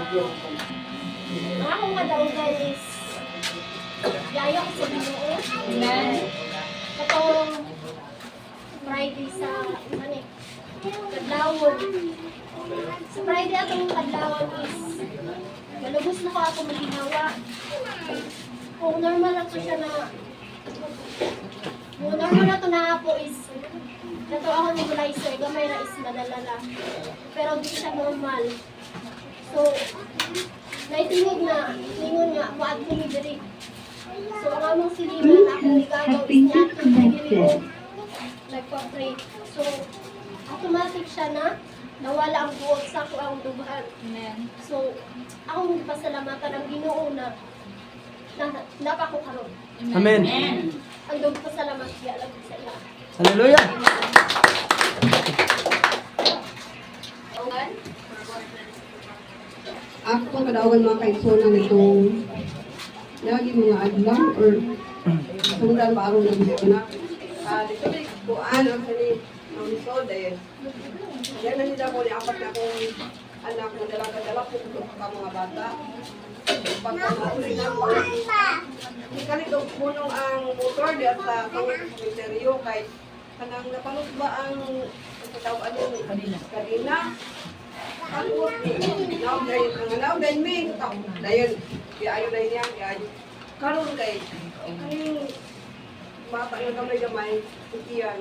Ang akong kadaugan is yayo ko sa Ginoo. Amen. Katong Friday sa mani. Kadlawon. Sa Friday atong kadlawon is malubos na ko ako maginawa. Kung normal na to siya na kung normal na to na po is nato ako nebulizer, gamay na is madalala. Pero di siya normal. So, naitingog na, lingon nga, waad ko ni diri. So, ang among siliman, akong igagaw is niya to Ginoo. Nagpa-pray. So, automatic siya na nawala ang buot sa ako ang dugaan. Amen. So, akong pasalamatan ang Ginoo na napako karon. Amen. Ang dog pasalamat siya lang sa iya. Hallelujah. Ako pang kadaugan mga kaigsoon nitong lagi mga adlang or sundan pa aron ng gusto na. Dito may kuan ang sani ng lisod dahil yan na nila ko ni apat na akong anak na dalaga-dala po ka mga bata. Pagkakaulit na po. Ikali daw punong ang motor di at sa cemetery kay kanang napanood ba ang katawaan yung kanina. Kalot ni now dahil may dahil ayo dahil niya ayo karon kay kaning bata nga gamay-gamay iyan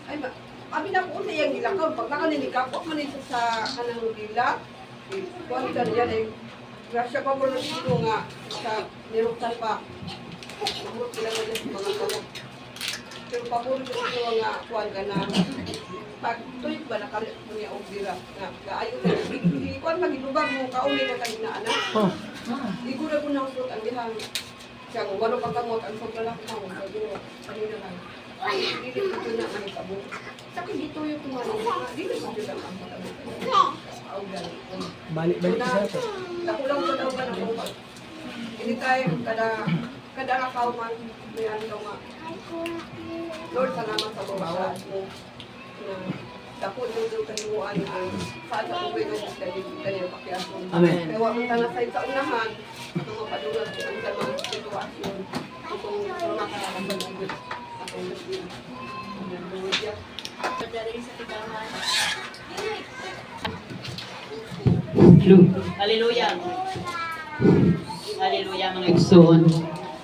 ay abi na po sa iyang gilakaw pag nakalinikap ko man ito sa kanang dila kuan ka niya ay grasya pa po dito nga sa niruktan pa amot sila nga sa mga kamot pero papulo dito nga kuan ka na pag tuwid ba nakalit mo niya og dira nga kaayo na kuan magilubag mo kauli na kanina anak igura ko na usot ang dihang siya kung walo pagkamot ang sobrang lang mo siguro kanina lang dili ko na manitabo sakit dito yung tumano dili ko jud ang amot Balik-balik sa ito. nakulang ko daw ba na ko anytime kada akaw man may ano nga Lord salamat sa bawat mo na dako yung kanimuan ang saan ako pwede dahil pakyason. Amen. Kaya wag mong tanasay sa unahan ang mga padulag ang tamang sitwasyon kung makakapagigit akong naging hallelujah. Hallelujah. Hallelujah mga igsoon.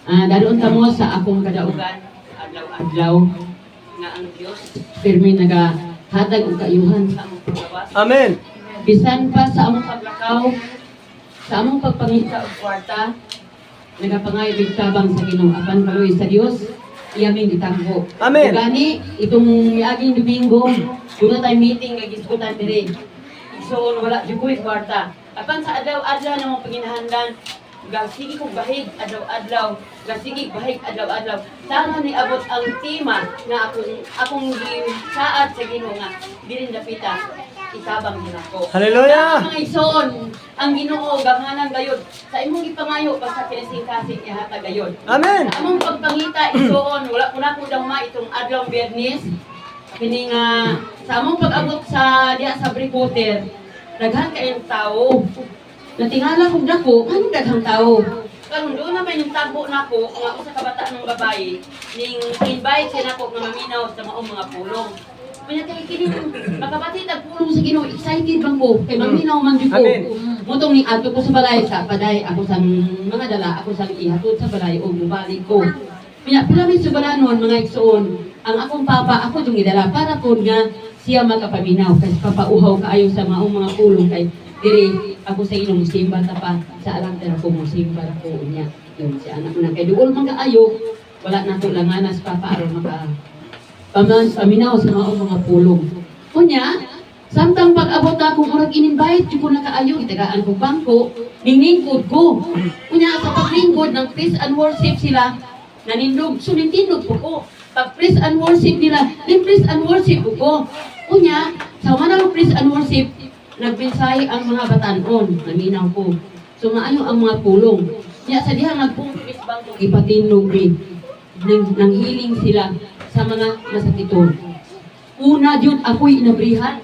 Daron ta mo sa akong kadaugan adlaw-adlaw nga ang Dios pirmi nagahatag og kaayuhan sa among paglawas. Amen. Bisan pa sa among paglakaw, sa among pagpangita og kwarta, nagapangayo og tabang sa Ginoo apan kaloy sa Dios iyaming itanggo. Amen. Gani itong miaging Domingo, doon tayo meeting nga gisgutan diri. So wala jud ko'y kwarta. Apan sa adlaw-adlaw na mong panginahandan, gasigi kong bahig adlaw-adlaw, gasigi bahig adlaw-adlaw. Tama ni abot ang tema na akong saad sa Ginoo nga dili dapita itabang ginako. Hallelujah! Mga igsoon, ang Ginoo gamanan gayud sa imong gipangayo basta kinising-kasing ihatag gayud. Amen. Sa among pagpangita igsoon, wala ko na ko daw ma itong adlaw Biyernes. Kini nga sa among pag-abot sa diha sa Bricoter, daghan kayong tao. Natingala kong dako, ano daghang tao? Karon doon na may nagtagbo nako nga usa ka bata ng babae ning invite siya nako nga maminaw sa maong mga pulong. Kanya kay kini makabati tag pulong sa Ginoo, excited bang ko kay maminaw man jud ko. Amen. Mutong ni ato ko sa balay sa paday ako sa mga dala ako sa ihatod sa balay og mubalik ko. Kanya pila mi subalanon mga igsoon, ang akong papa ako jung idala para pod nga siya makapaminaw kay papauhaw kaayo sa maong mga pulong kay diri ako sa inyong simba ta pa sa altar ko mo simba ko unya yun si anak na kay duol man kaayo wala na to langanas papa aron maka paminaw sa mga pulong unya samtang pag-abot akong murag in-invite ko na kaayo itagaan ko bangko ninglingkod ko unya sa paglingkod ng praise and worship sila nanindog so nintindog ko pag praise and worship nila praise and worship ko unya sa manang praise and worship nagpinsay ang mga batanon, naminaw ko. So maayo ang mga pulong. Kaya sa diha nagpumpis bangko ipatindog rin. Nang healing sila sa mga nasakiton. Una jud ako'y inabrihan.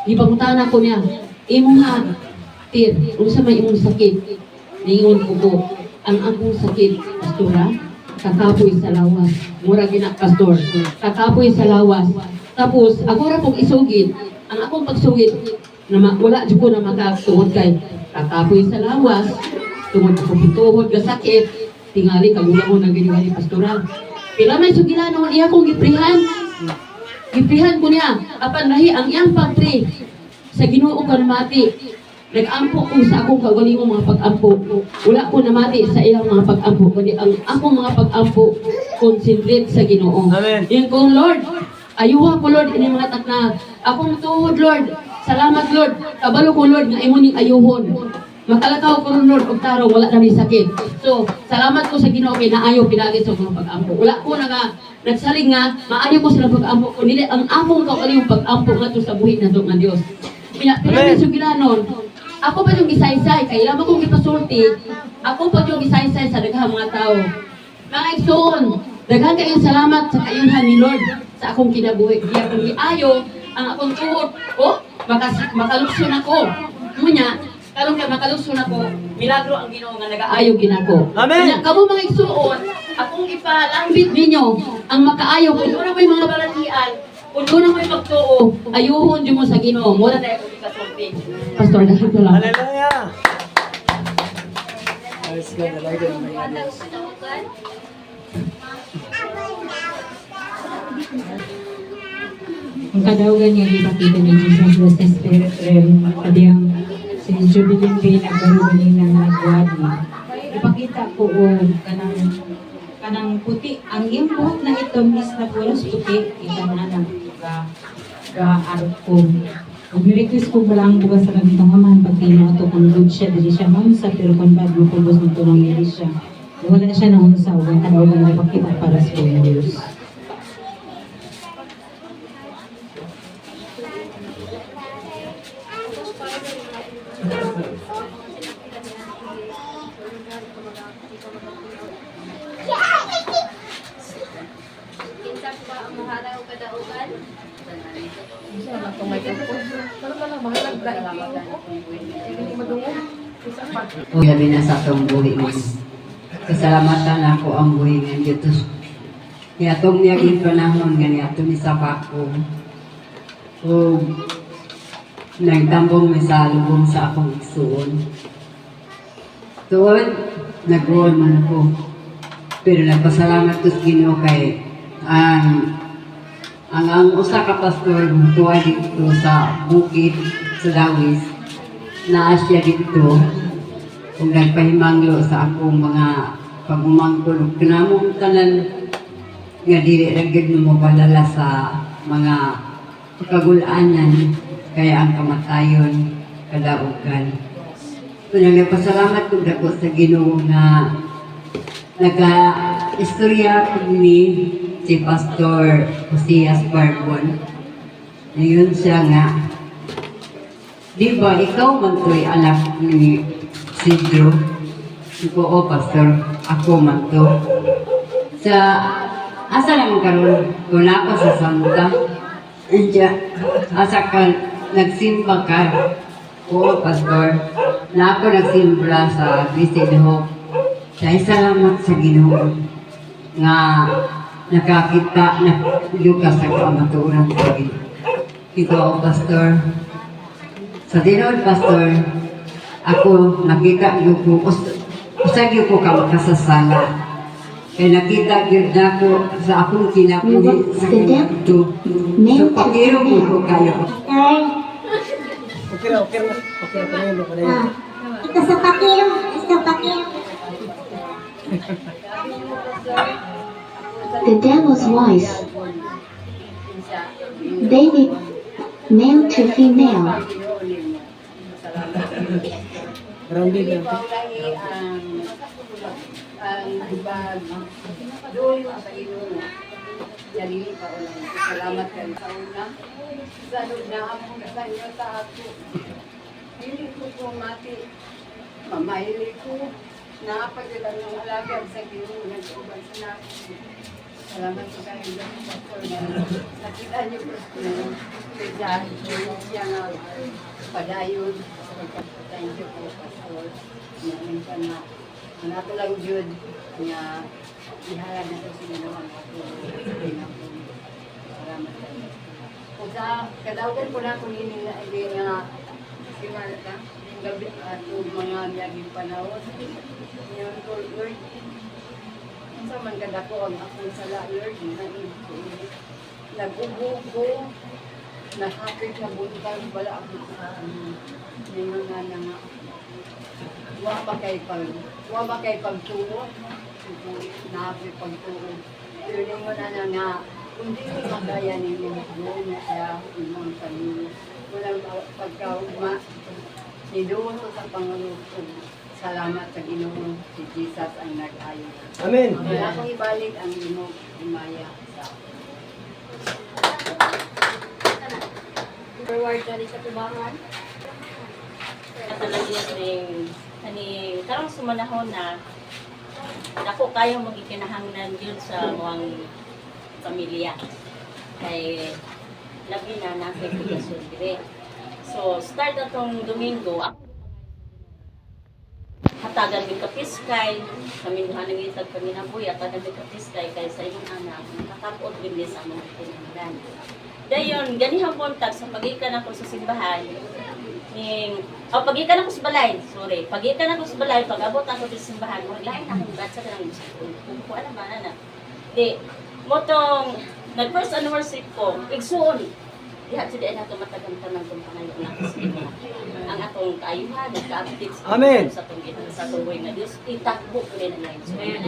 Ipangutana ko niya, imo ha, Tir, unsa may imong sakit? Ningon ko, ang akong sakit, pastora, kakapoy sa lawas. Mura gina, pastor, kakapoy sa lawas. Tapos, ako ra pong isugid, ang akong pagsugid, wala dyan ko na makatuhod kay kakapoy sa lawas, tungod ako pituhod ka sakit, tingali kagulang mo na giniwa ni pastoral. Pila may sugilan naman iya kong giprihan. Giprihan ko niya, apan lahi ang iyang pagpri sa Ginoo ko namati. Nag-ampo ko sa akong kaugalingong mga pag-ampo. Wala ko namati sa iyang mga pag-ampo, kundi ang akong mga pag-ampo concentrate sa Ginoo. Amen. Yan kong Lord, ayuha ko Lord ini mga takna. Akong tuhod Lord, salamat Lord. Kabalo ko Lord nga imo ning ayuhon. Makalakaw ko ron Lord og tarong wala na may sakit. So, salamat ko sa Ginoo kay naayo pinagi sa mga pag-ampo. Wala ko na nga nagsalig nga maayo ko sila pag-ampo ko dili ang among kaugalingong pag-ampo ngadto sa buhi nato nga Dios. Pinagi sugilanon. Ako pa yung gisaysay, kaya lamang kong ipasulti, ako pa yung gisaysay sa daghang mga tao. Mga igsoon, daghang kayong salamat sa kayuhan ni Lord sa akong kinabuhi. Kaya kung giayo, ang akong tuhod, makalukson ako. Munya, kalong kaya makalukson ako, milagro ang Ginoo nga nag-aayo ginako. Amen. Kaya kamo mga igsoon, akong ipalambit ninyo ang makaayo kung ano may mga balatian, kung ano may pagtuo, ayuhon dyan mo sa Ginoo. Mura na akong ikasulti. Pastor, dahil ko lang. Hallelujah. Praise God. Hallelujah. Ang kadaugan niya ipakita ni Jesus was the spirit realm. Kadiyang si Jubilee Bay nagkaroon ng nagwad niya. Ipakita ko o kanang puti. Ang iyong buhok na ito is na pulos puti. Ito na lang ga-arot ko. Kung nirequest ko wala ang bukas sa ganitong amahan pag ito kung good siya, dili siya hunsa, pero kung bad mo kubos ng tulong dili siya. Wala siya na hunsa, huwag kadaugan na ipakita para sa Diyos. Kinsa po ba ang mahara o kadaugan? O labi na sa atong buhi mo. Kasalamatan ako ang buhi ng Diyos. Kaya itong niyaging panahon nga niya, itong isa pa ko. O nagtambong may sa lubong sa akong igsuon. Tuon, nag-roll man ako. Pero nagpasalamat ko sa Ginoo kay ang usa ka pastor tuwa dito sa bukid sa Dawis naa siya dito kung nagpahimanglo sa akong mga pagumangkol kanamong tanan nga dili ra gyud mo palala sa mga kagulanan kaya ang kamatayon kadaugan. So nagpasalamat ko dako sa Ginoo nga nag-istorya ko ni si Pastor Josias Barbon. Ngayon siya nga, di ba ikaw man to'y anak ni Sidro? Iko, o Pastor, ako man to. Sa, asa naman karon kung ako sa Santa, asa ka, nagsimba ka. Oo, Pastor, na ako nagsimba sa Blessed Hope. Dahil salamat sa Ginoo nga nakakita na lukas sa kamaturan sa Ginoo. Ikaw, Pastor, sa tinod, Pastor, ako nakita ko, usagyo ko ka makasasala. Kaya nakita yun na ako sa akong kinapuhi sa Ginoo. So, pakiro ko kayo. Okay na. Panayin mo. Ito sa pakiro. The Devil's Voice. Baby, male to female. Grounded lang. Ikaw lahi ang ibag doon sa Ginoo. Dali pa ulang. Salamat kayo sa una. Sa na among sa inyo sa ako. Hindi ko mati. Mamayli ko. Napagdalang ng alagad sa Ginoo nag-uban sa natin. Salamat po kayo sa nakita niyo po na dahil siya nga padayon Thank you po, Pastor. Ngayon pa na, nato lang Jud, nga ihalad na ito sila naman ako. Salamat sa iyo. Kung sa kadaugan ko na kung hindi nga sinala ka, gabi at mga biyaging panahon. Ngayon ko, Lord, sa man kadako ang akong sala, Lord, nag-ubog ko, nahapit na buntag, wala ako sa may mga nga wa ba kay pagtuo nahapit pagtuo pero ninyo na nga kung di mo magaya ninyo doon na siya imong kanino walang pagkaugma nidoon ko sa Panginoon salamat sa Ginoo si Jesus ang nag-ayo Amen. wala akong ibalik ang Ginoo umaya sa Forward na rin sa tubangan. Talaga ani karong sumanahon na dako kayo magikinahanglan yun sa mga pamilya kay labi na natin obligasyon dire. So start atong Domingo hatagan mi kapiskay kami duha nang itag kami na buya hatagan mi kapiskay kay sa imong anak nakatapod gid sa among kinahanglan. Dayon ganihang buntag sa pagikan ako sa simbahan pagikan ako sa balay, pagikan ako sa balay, pag-abot ako sa simbahan, lain akong batsa ka lang kung alam ba na. Di, motong, nag-first anniversary ko, igsuon, dihat sila na ito matagantanan kung pangayon na kasi ang atong kaayuhan, nagka-update Amen. sa tuloy na Diyos, itakbo ko rin ang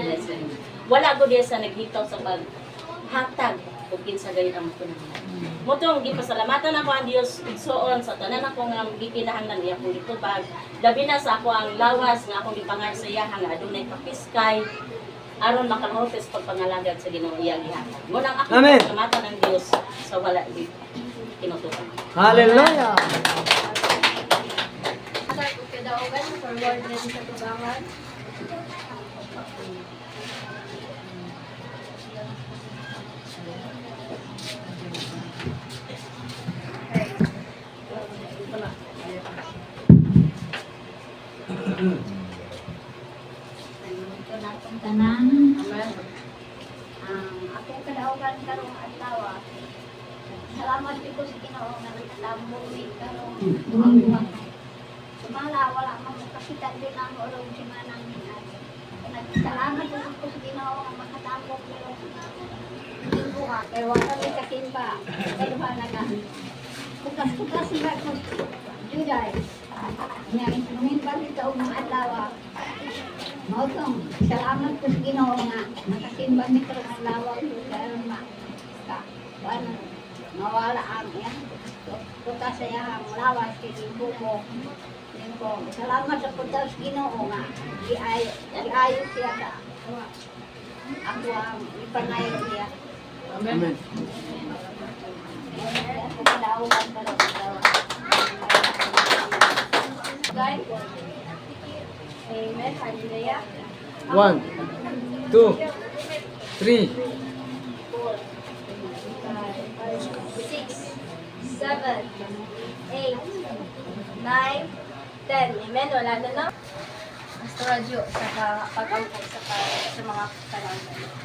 lesson. Wala ko din sa naghitaw sa paghatag kung kinsa gayon ang kunangan. Motong gipasalamatan ako ang Dios igsuon sa tanan ako nga gikinahanglan niya kung gitubag. Labi na sa ako ang lawas nga akong gipangay sa iya nga adunay kapiskay aron makamahutes pagpangalagad sa Ginoo iya gihatag. Mo nang ako Amen. pasalamatan ng Dios sa wala di tinutukan. Hallelujah. Sa kadaugan, forward na rin sa tubangan. Tanan. Akong kadaugan karong adlaw. Salamat ko sa Ginoo nga naglamong mi karong sumala wala man makakita din ang ulong si manang niyan. Salamat ko sa Ginoo nga makatambok ko buha kay wala mi kasimba. Kay wala na. Bukas-bukas na ko Juday. Nya instrument ba dito og mga adlaw. Mautong, salamat ko sa Ginoo nga nakasimba mi karong adlaw karon ma. Ano, mawala ang yan. Bukas saya ang lawas kay Ginoo. Salamat sa punta sa Ginoo nga giayo siya ka. Ako ang ipanayo niya. Amen. Ako kadaugan karong adlaw. Guys, amen. Hallelujah. 1, 2, 3. 6, 7, 8, 9, 10. Amen. Wala na no? Pastor Radyo sa pag-angkay sa mga kalangan.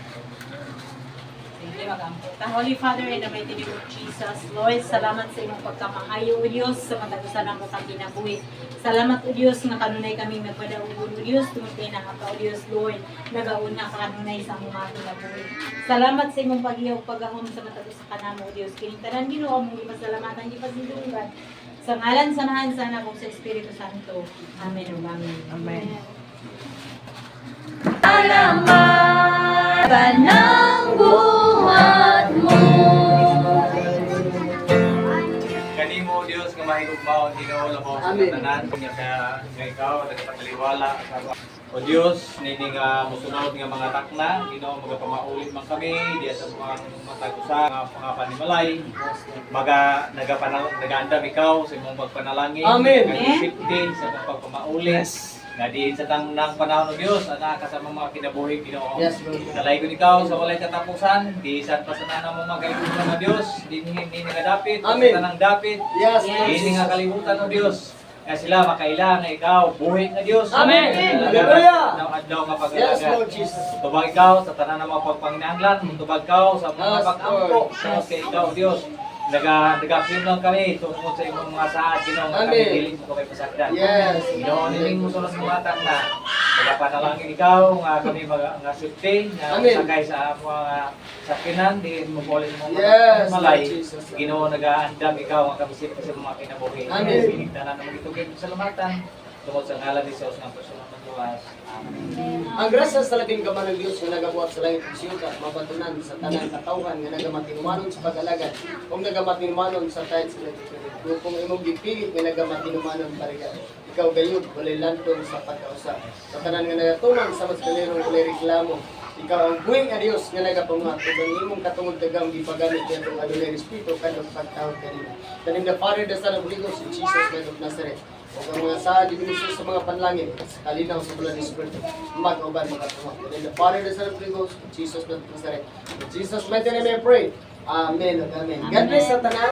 Holy Father, in the mighty name of Jesus, Lord, salamat sa imong pagkamaayo, O Diyos, sa matagusan ang mga kinabuhi. Salamat, O Diyos, nga kanunay kami nagpadaugon, O Diyos, tumutin na ka, O Diyos, Lord, nagauna ka kanunay sa mga kinabuhi. Salamat sa imong pag-iyaw, pag-ahom sa matagusan ka namo, O Diyos. Kinintanan Ginoo mong ipasalamatan, ipasilungan. Sa ngalan, sanahan sana kong sa Espiritu Santo. Amen. Amen. Amen. Kanimo Dios nga mahigugmaon Ginoo labaw sa Amen. tanan nya kaya nga ikaw nagpataliwala o Dios nini nga mosunod nga mga takna Ginoo magapamaulit man kami diya sa mga matagusa nga pangapanhimalay nagaandam ikaw sa imong pagpanalangin Amen. safety sa pagpamaulit nga diin sa tanang panahon ng Dios ana ka sa mga kinabuhi Ginoo. Yes, Lord. Kalay ko ikaw sa walay katapusan, di sa pasanana mo magayunan ng Dios, di nagadapit, Amen. sa tanang dapit. Yes, Hindi nga kalimutan ng Dios. nga sila makailang nga ikaw buhi nga Dios. Amen. Hallelujah. Adlaw nga Yes, pag-alaga. Lord Jesus. Tubag ikaw sa tanan ng mga pagpanginahanglan, tubag ikaw sa mga Yes, pag-ampo. Lord. Sa kay ikaw Dios. Nagapim lang kami tungkol sa imong mga saad, Ginoo, nga kami Amen. dili mo kami pasagdan. Yes. Ginoo, nining mo sa mga tanda. Nagapanalangin ikaw nga kami nga safety nga Amen. sakay sa mga sakinan di mo polis mo Yes, malay. Lord Jesus. Ginoo, nagaandam ikaw nga kami sa mga kinabuhi. Amen. Tanan na magitugid sa lamatan. Tungkol sa ngalan ni Jesus nga personal na tuwas. Amen. Ang grasya sa labing kaman ng Diyos nga nagabuhat sa langit ng siyuta, mabatunan sa tanang katawhan nga nagamatinumanon sa pag-alagad. Kung nagamatinumanon sa tayo sa langit, kung imong gipilit nga nagamatinumanon pariga, ikaw gayud, walay lantong sa pagkausa. Sa tanan nga nagatuman sa mas kalerong walay reklamo, ikaw ang buhing a Diyos nga nagapamuhat, ug ang imong katungod dagang gipagamit niya itong adunay respeto kadong pagtawag kanina. Kaning the Father, the Son, of the Holy Ghost, in Jesus Christ of Nazareth. O ang mga sa diminution sa mga panlangin, sa kalinaw sa bulan ng Espiritu, mag-uban mga tuwa. In the Father, the Son, of the Holy Ghost, in Jesus Christ of Nazareth. In Jesus' mighty name I pray. Amen. Amen. God bless sa tanan.